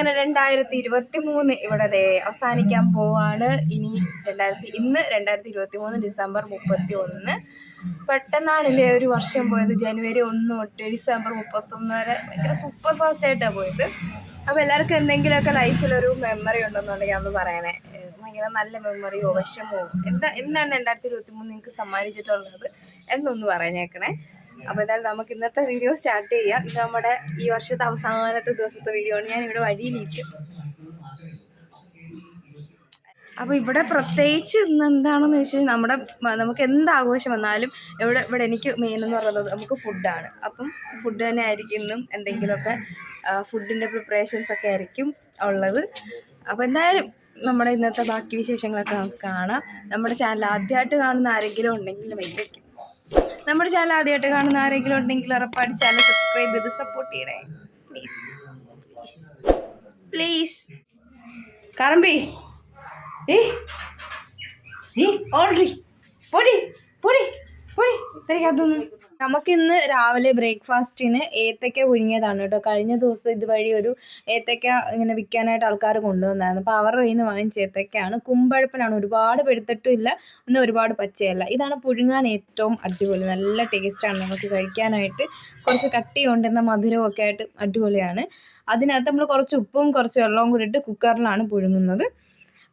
അങ്ങനെ 2023 ഇവിടെ അവസാനിക്കാൻ പോവാണ്. ഇന്ന് 2023 ഡിസംബർ 31. പെട്ടെന്നാണല്ലേ ഒരു വർഷം പോയത്. ജനുവരി 1 തൊട്ട് ഡിസംബർ 31 വരെ ഭയങ്കര സൂപ്പർ ഫാസ്റ്റ് ആയിട്ടാണ് പോയത്. അപ്പോൾ എല്ലാവർക്കും എന്തെങ്കിലുമൊക്കെ ലൈഫിലൊരു മെമ്മറി ഉണ്ടെന്നുണ്ടെങ്കിൽ അന്ന് പറയണേ. ഭയങ്കര നല്ല മെമ്മറിയോ വിഷമോ എന്താണ് 2023 നിങ്ങൾക്ക് സമ്മാനിച്ചിട്ടുള്ളത് എന്നൊന്ന് പറഞ്ഞേക്കണേ. അപ്പോൾ എന്തായാലും നമുക്ക് ഇന്നത്തെ വീഡിയോ സ്റ്റാർട്ട് ചെയ്യാം. ഇത് നമ്മുടെ ഈ വർഷത്തെ അവസാനത്തെ ദിവസത്തെ വീഡിയോ ആണ്. ഞാൻ ഇവിടെ വഴിയിലിരിക്കും. അപ്പോൾ ഇവിടെ പ്രത്യേകിച്ച് ഇന്ന് എന്താണെന്ന് വെച്ചാൽ നമുക്ക് എന്ത് ആഘോഷം വന്നാലും ഇവിടെ എനിക്ക് മെയിൻ എന്ന് പറയുന്നത് നമുക്ക് ഫുഡാണ്. അപ്പം ഫുഡ് തന്നെ ആയിരിക്കും ഇന്നും. എന്തെങ്കിലുമൊക്കെ ഫുഡിൻ്റെ പ്രിപ്പറേഷൻസ് ഒക്കെ ആയിരിക്കും ഉള്ളത്. അപ്പോൾ എന്തായാലും നമ്മുടെ ഇന്നത്തെ ബാക്കി വിശേഷങ്ങളൊക്കെ നമുക്ക് കാണാം. നമ്മുടെ ചാനൽ ആദ്യമായിട്ട് കാണുന്ന ആരെങ്കിലും ഉണ്ടെങ്കിൽ ഉറപ്പായിട്ട് ചാനൽ സബ്സ്ക്രൈബ് ചെയ്ത് സപ്പോർട്ട് ചെയ്യണേ പ്ലീസ്. കറമ്പി നമുക്കിന്ന് രാവിലെ ബ്രേക്ക്ഫാസ്റ്റിന് ഏത്തക്ക പുഴുങ്ങിയതാണ് കേട്ടോ. കഴിഞ്ഞ ദിവസം ഇതുവഴി ഒരു ഏത്തക്ക ഇങ്ങനെ വിൽക്കാനായിട്ട് ആൾക്കാർ കൊണ്ടുവന്നായിരുന്നു. അപ്പോൾ അവരുടെ കയ്യിൽ നിന്ന് വാങ്ങിച്ച ഏത്തക്കയാണ്. കുമ്പഴപ്പനാണ്. ഒരുപാട് പെടുത്തിട്ടും ഇല്ല, ഒന്നും ഒരുപാട് പച്ചയല്ല. ഇതാണ് പുഴുങ്ങാൻ ഏറ്റവും അടിപൊളി. നല്ല ടേസ്റ്റാണ് നമുക്ക് കഴിക്കാനായിട്ട്. കുറച്ച് കട്ടിയുണ്ട്, എന്നാൽ മധുരവും ഒക്കെ ആയിട്ട് അടിപൊളിയാണ്. അതിനകത്ത് നമ്മൾ കുറച്ച് ഉപ്പും കുറച്ച് വെള്ളവും കൂടി ഇട്ട് കുക്കറിലാണ് പുഴുങ്ങുന്നത്.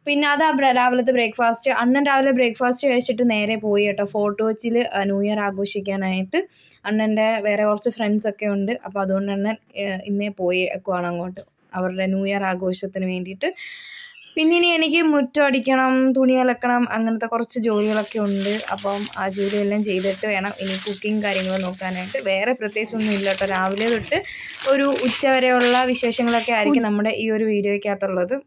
പിന്നെ അതാ രാവിലത്തെ ബ്രേക്ക്ഫാസ്റ്റ്. അണ്ണൻ രാവിലെ ബ്രേക്ക്ഫാസ്റ്റ് കഴിച്ചിട്ട് നേരെ പോയി കേട്ടോ ഫോർട്ട് കൊച്ചിയിൽ ന്യൂ ഇയർ ആഘോഷിക്കാനായിട്ട്. അണ്ണൻ്റെ വേറെ കുറച്ച് ഫ്രണ്ട്സൊക്കെ ഉണ്ട്. അപ്പോൾ അതുകൊണ്ട് അണ്ണൻ ഇന്നേ പോയേക്കുവാണ് അങ്ങോട്ട് അവരുടെ ന്യൂ ഇയർ ആഘോഷത്തിന് വേണ്ടിയിട്ട്. പിന്നെ ഇനി എനിക്ക് മുറ്റം അടിക്കണം, തുണി അലക്കണം, അങ്ങനത്തെ കുറച്ച് ജോലികളൊക്കെ ഉണ്ട്. അപ്പം ആ ജോലിയെല്ലാം ചെയ്തിട്ട് വേണം ഇനി കുക്കിങ് കാര്യങ്ങൾ നോക്കാനായിട്ട്. വേറെ പ്രത്യേകിച്ചൊന്നും ഇല്ല കേട്ടോ. രാവിലെ തൊട്ട് ഒരു ഉച്ച വരെയുള്ള വിശേഷങ്ങളൊക്കെ ആയിരിക്കും നമ്മുടെ ഈ ഒരു വീഡിയോയ്ക്കകത്തുള്ളത്.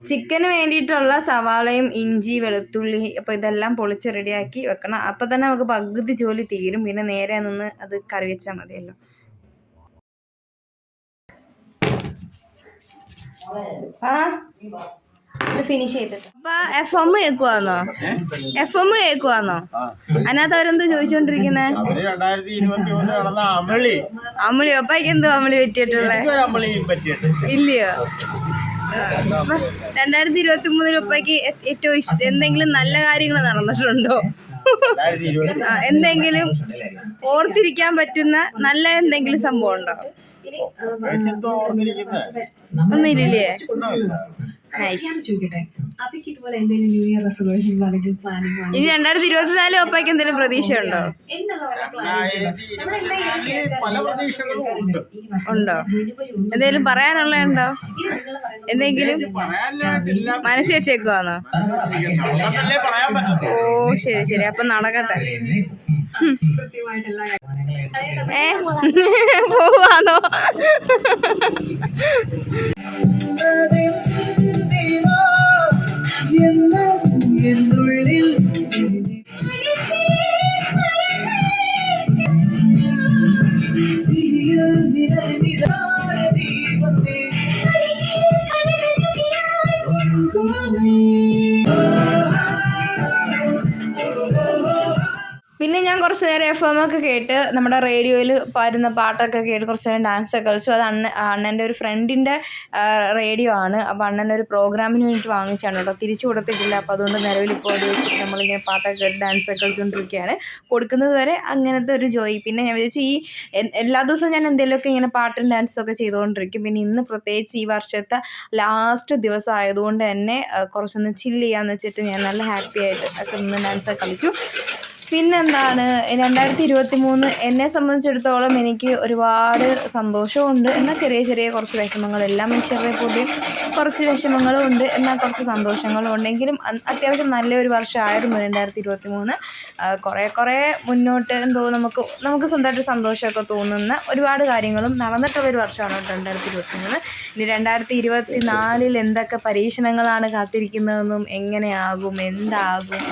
ചിക്കന് വേണ്ടിയിട്ടുള്ള സവാളയും ഇഞ്ചി വെളുത്തുള്ളി അപ്പോൾ ഇതെല്ലാം പൊളിച്ച് റെഡിയാക്കി വെക്കണം. അപ്പം തന്നെ നമുക്ക് പകുതി ജോലി തീരും. പിന്നെ നേരെ നിന്ന് അത് കറി വെച്ചാൽ മതിയല്ലോ. ഇത് ഫിനിഷ് ചെയ്തിട്ട് അപ്പൊ FM കേൾക്കുവാന്നോ? അതിനകത്ത് അവരെന്ത് ചോദിച്ചോണ്ടിരിക്കുന്നേ? അമ്മിളി അപ്പായിക്ക് എന്തോ അമ്മിളി പറ്റിയിട്ടുള്ളേ ഇല്ലയോ? 2023 ഉപ്പയ്ക്ക് ഏറ്റവും ഇഷ്ടം എന്തെങ്കിലും നല്ല കാര്യങ്ങൾ നടന്നിട്ടുണ്ടോ? എന്തെങ്കിലും ഓർത്തിരിക്കാൻ പറ്റുന്ന നല്ല എന്തെങ്കിലും സംഭവം ഉണ്ടോ? ഒന്നുമില്ലേ? ഇനി 2024 ഒപ്പയ്ക്ക് എന്തെങ്കിലും പ്രതീക്ഷ ഉണ്ടോ? എന്തെങ്കിലും പറയാനുള്ള ഉണ്ടോ? എന്തെങ്കിലും മനസ്സിൽ വെച്ചേക്കുവാന്നോ? ഓ ശരി അപ്പൊ നടക്കട്ടെ. പോവാന്നോ? പിന്നെ ഞാൻ കുറച്ച് നേരം FM ഒക്കെ കേട്ട് നമ്മുടെ റേഡിയോയിൽ പാടുന്ന പാട്ടൊക്കെ കേട്ട് കുറച്ച് നേരം ഡാൻസൊക്കെ കളിച്ചു. അത് അണ്ണൻ്റെ ഒരു ഫ്രണ്ടിൻ്റെ റേഡിയോ ആണ്. അപ്പോൾ അണ്ണനൊരു പ്രോഗ്രാമിന് വേണ്ടിയിട്ട് വാങ്ങിച്ചാണ് കേട്ടോ. തിരിച്ചു കൊടുത്തിട്ടില്ല. അപ്പോൾ അതുകൊണ്ട് നിലവിൽ ഇപ്പോൾ അത് വെച്ചിട്ട് നമ്മളിങ്ങനെ പാട്ടൊക്കെ കേട്ട് ഡാൻസൊക്കെ കളിച്ചുകൊണ്ടിരിക്കുകയാണ്. കൊടുക്കുന്നത് വരെ അങ്ങനത്തെ ഒരു ജോയി. പിന്നെ ഞാൻ വിചാരിച്ചു എല്ലാ ദിവസവും ഞാൻ എന്തെങ്കിലുമൊക്കെ ഇങ്ങനെ പാട്ടും ഡാൻസും ഒക്കെ ചെയ്തുകൊണ്ടിരിക്കും. പിന്നെ ഇന്ന് പ്രത്യേകിച്ച് ഈ വർഷത്തെ ലാസ്റ്റ് ദിവസം ആയതുകൊണ്ട് തന്നെ കുറച്ചൊന്ന് ചില്ല് ചെയ്യാന്ന് വെച്ചിട്ട് ഞാൻ നല്ല ഹാപ്പി ആയിട്ട് ഒക്കെ ഇന്ന് ഡാൻസൊക്കെ കളിച്ചു. പിന്നെന്താണ് 2023 എന്നെ സംബന്ധിച്ചിടത്തോളം എനിക്ക് ഒരുപാട് സന്തോഷമുണ്ട്, എന്നാൽ ചെറിയ കുറച്ച് വിഷമങ്ങൾ. എല്ലാ മനുഷ്യരുടെ കൂടി കുറച്ച് വിഷമങ്ങളും ഉണ്ട്, എന്നാൽ കുറച്ച് സന്തോഷങ്ങളും ഉണ്ടെങ്കിലും അത്യാവശ്യം നല്ലൊരു വർഷമായിരുന്നു 2023. കുറേ മുന്നോട്ട് എന്തോ നമുക്ക് സ്വന്തമായിട്ട് സന്തോഷമൊക്കെ തോന്നുന്ന ഒരുപാട് കാര്യങ്ങളും നടന്നിട്ടുള്ളൊരു വർഷമാണ് 2023. ഇനി 2024 എന്തൊക്കെ പരീക്ഷണങ്ങളാണ് കാത്തിരിക്കുന്നതെന്നും എങ്ങനെയാകും എന്താകും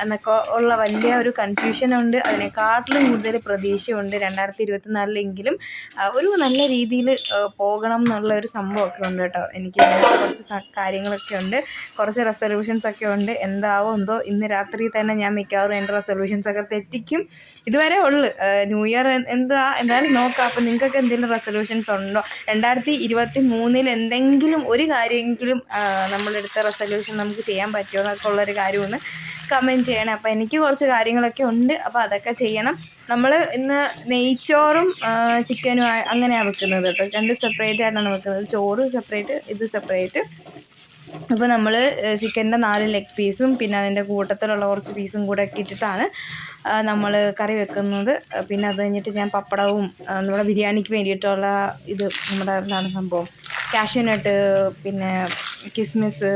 എന്നൊക്കെ ഉള്ള വലിയ ഒരു കൺഫ്യൂഷനുണ്ട്, അതിനെക്കാട്ടിലും കൂടുതൽ പ്രതീക്ഷയുണ്ട്. 2024 ഒരു നല്ല രീതിയിൽ പോകണം എന്നുള്ള ഒരു സംഭവമൊക്കെ ഉണ്ട് കേട്ടോ. എനിക്ക് കുറച്ച് കാര്യങ്ങളൊക്കെ ഉണ്ട്, കുറച്ച് റെസൊല്യൂഷൻസൊക്കെ ഉണ്ട്. എന്താവോ എന്തോ, ഇന്ന് രാത്രി തന്നെ ഞാൻ മിക്കവാറും എൻ്റെ റെസൊല്യൂഷൻസൊക്കെ തെറ്റിക്കും. ഇതുവരെ ന്യൂ ഇയർ എന്തായാലും നോക്കാം. അപ്പോൾ നിങ്ങൾക്കൊക്കെ എന്തെങ്കിലും റെസൊല്യൂഷൻസ് ഉണ്ടോ? 2023 എന്തെങ്കിലും ഒരു കാര്യമെങ്കിലും നമ്മളെടുത്ത റെസൊല്യൂഷൻ നമുക്ക് ചെയ്യാൻ പറ്റുമോ എന്നൊക്കെ ഉള്ളൊരു കാര്യമൊന്ന് കമൻറ്റ് ചെയ്യണം. അപ്പോൾ എനിക്ക് കുറച്ച് കാര്യങ്ങളൊക്കെ ഉണ്ട്, അപ്പോൾ അതൊക്കെ ചെയ്യണം. നമ്മൾ ഇന്ന് നെയ്ച്ചോറും ചിക്കനും അങ്ങനെയാണ് വെക്കുന്നത് കേട്ടോ. 2 സെപ്പറേറ്റ് ആയിട്ടാണ് വെക്കുന്നത്. ചോറ് സെപ്പറേറ്റ്, ഇത് സെപ്പറേറ്റ്. അപ്പോൾ നമ്മൾ ചിക്കൻ്റെ 4 ലെഗ് പീസും പിന്നെ അതിൻ്റെ കൂട്ടത്തിലുള്ള കുറച്ച് പീസും കൂടെ ഒക്കെ ഇട്ടിട്ടാണ് നമ്മൾ കറി വെക്കുന്നത്. പിന്നെ അത് കഴിഞ്ഞിട്ട് ഞാൻ പപ്പടവും നമ്മുടെ ബിരിയാണിക്ക് വേണ്ടിയിട്ടുള്ള ഇത് നമ്മുടെ എന്താണ് സംഭവം, കാഷ്യൂനട്ട്, പിന്നെ കിസ്മിസ്,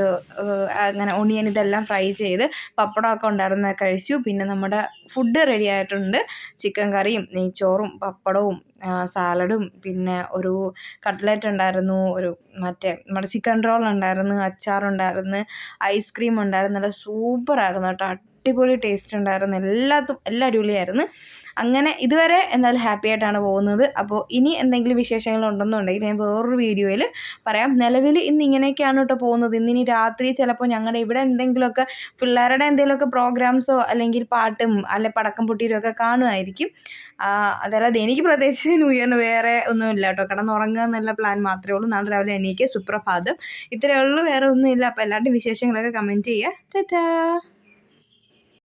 അങ്ങനെ ഒണിയൻ, ഇതെല്ലാം ഫ്രൈ ചെയ്ത് പപ്പടമൊക്കെ ഉണ്ടായിരുന്ന കഴിച്ചു. പിന്നെ നമ്മുടെ ഫുഡ് റെഡി ആയിട്ടുണ്ട്. ചിക്കൻ കറിയും നെയ്ച്ചോറും പപ്പടവും സാലഡും പിന്നെ ഒരു കട്ട്ലറ്റ് ഉണ്ടായിരുന്നു, ഒരു നമ്മുടെ ചിക്കൻ റോൾ ഉണ്ടായിരുന്നു, അച്ചാറുണ്ടായിരുന്നു, ഐസ്ക്രീം ഉണ്ടായിരുന്നു. നല്ല സൂപ്പറായിരുന്നു കേട്ടോ, അടിപൊളി ടേസ്റ്റ് ഉണ്ടായിരുന്നു. എല്ലാം അടിപൊളിയായിരുന്നു. അങ്ങനെ ഇതുവരെ എന്തായാലും ഹാപ്പി ആയിട്ടാണ് പോകുന്നത്. അപ്പോൾ ഇനി എന്തെങ്കിലും വിശേഷങ്ങളുണ്ടെന്നുണ്ടെങ്കിൽ ഞാൻ വേറൊരു വീഡിയോയിൽ പറയാം. നിലവിൽ ഇന്ന് ഇങ്ങനെയൊക്കെയാണ് കേട്ടോ പോകുന്നത്. ഇന്നിനി രാത്രി ചിലപ്പോൾ ഞങ്ങളുടെ ഇവിടെ എന്തെങ്കിലുമൊക്കെ പിള്ളേരുടെ എന്തെങ്കിലുമൊക്കെ പ്രോഗ്രാംസോ അല്ലെങ്കിൽ പാട്ടും അല്ലെ പടക്കം പൊട്ടിയിലും ഒക്കെ കാണുമായിരിക്കും. അതല്ലാതെ എനിക്ക് പ്രത്യേകിച്ച് ന്യൂ ഇയറിന് വേറെ ഒന്നുമില്ല കേട്ടോ. കിടന്നുറങ്ങുക എന്നുള്ള പ്ലാൻ മാത്രമേ ഉള്ളൂ. നാളെ രാവിലെ എണീക്കുക, സുപ്രഭാതം, ഇത്രയേ ഉള്ളൂ, വേറെ ഒന്നുമില്ല. അപ്പോൾ എല്ലാവരുടെയും വിശേഷങ്ങളൊക്കെ കമൻറ്റ് ചെയ്യുക. ടാറ്റാ.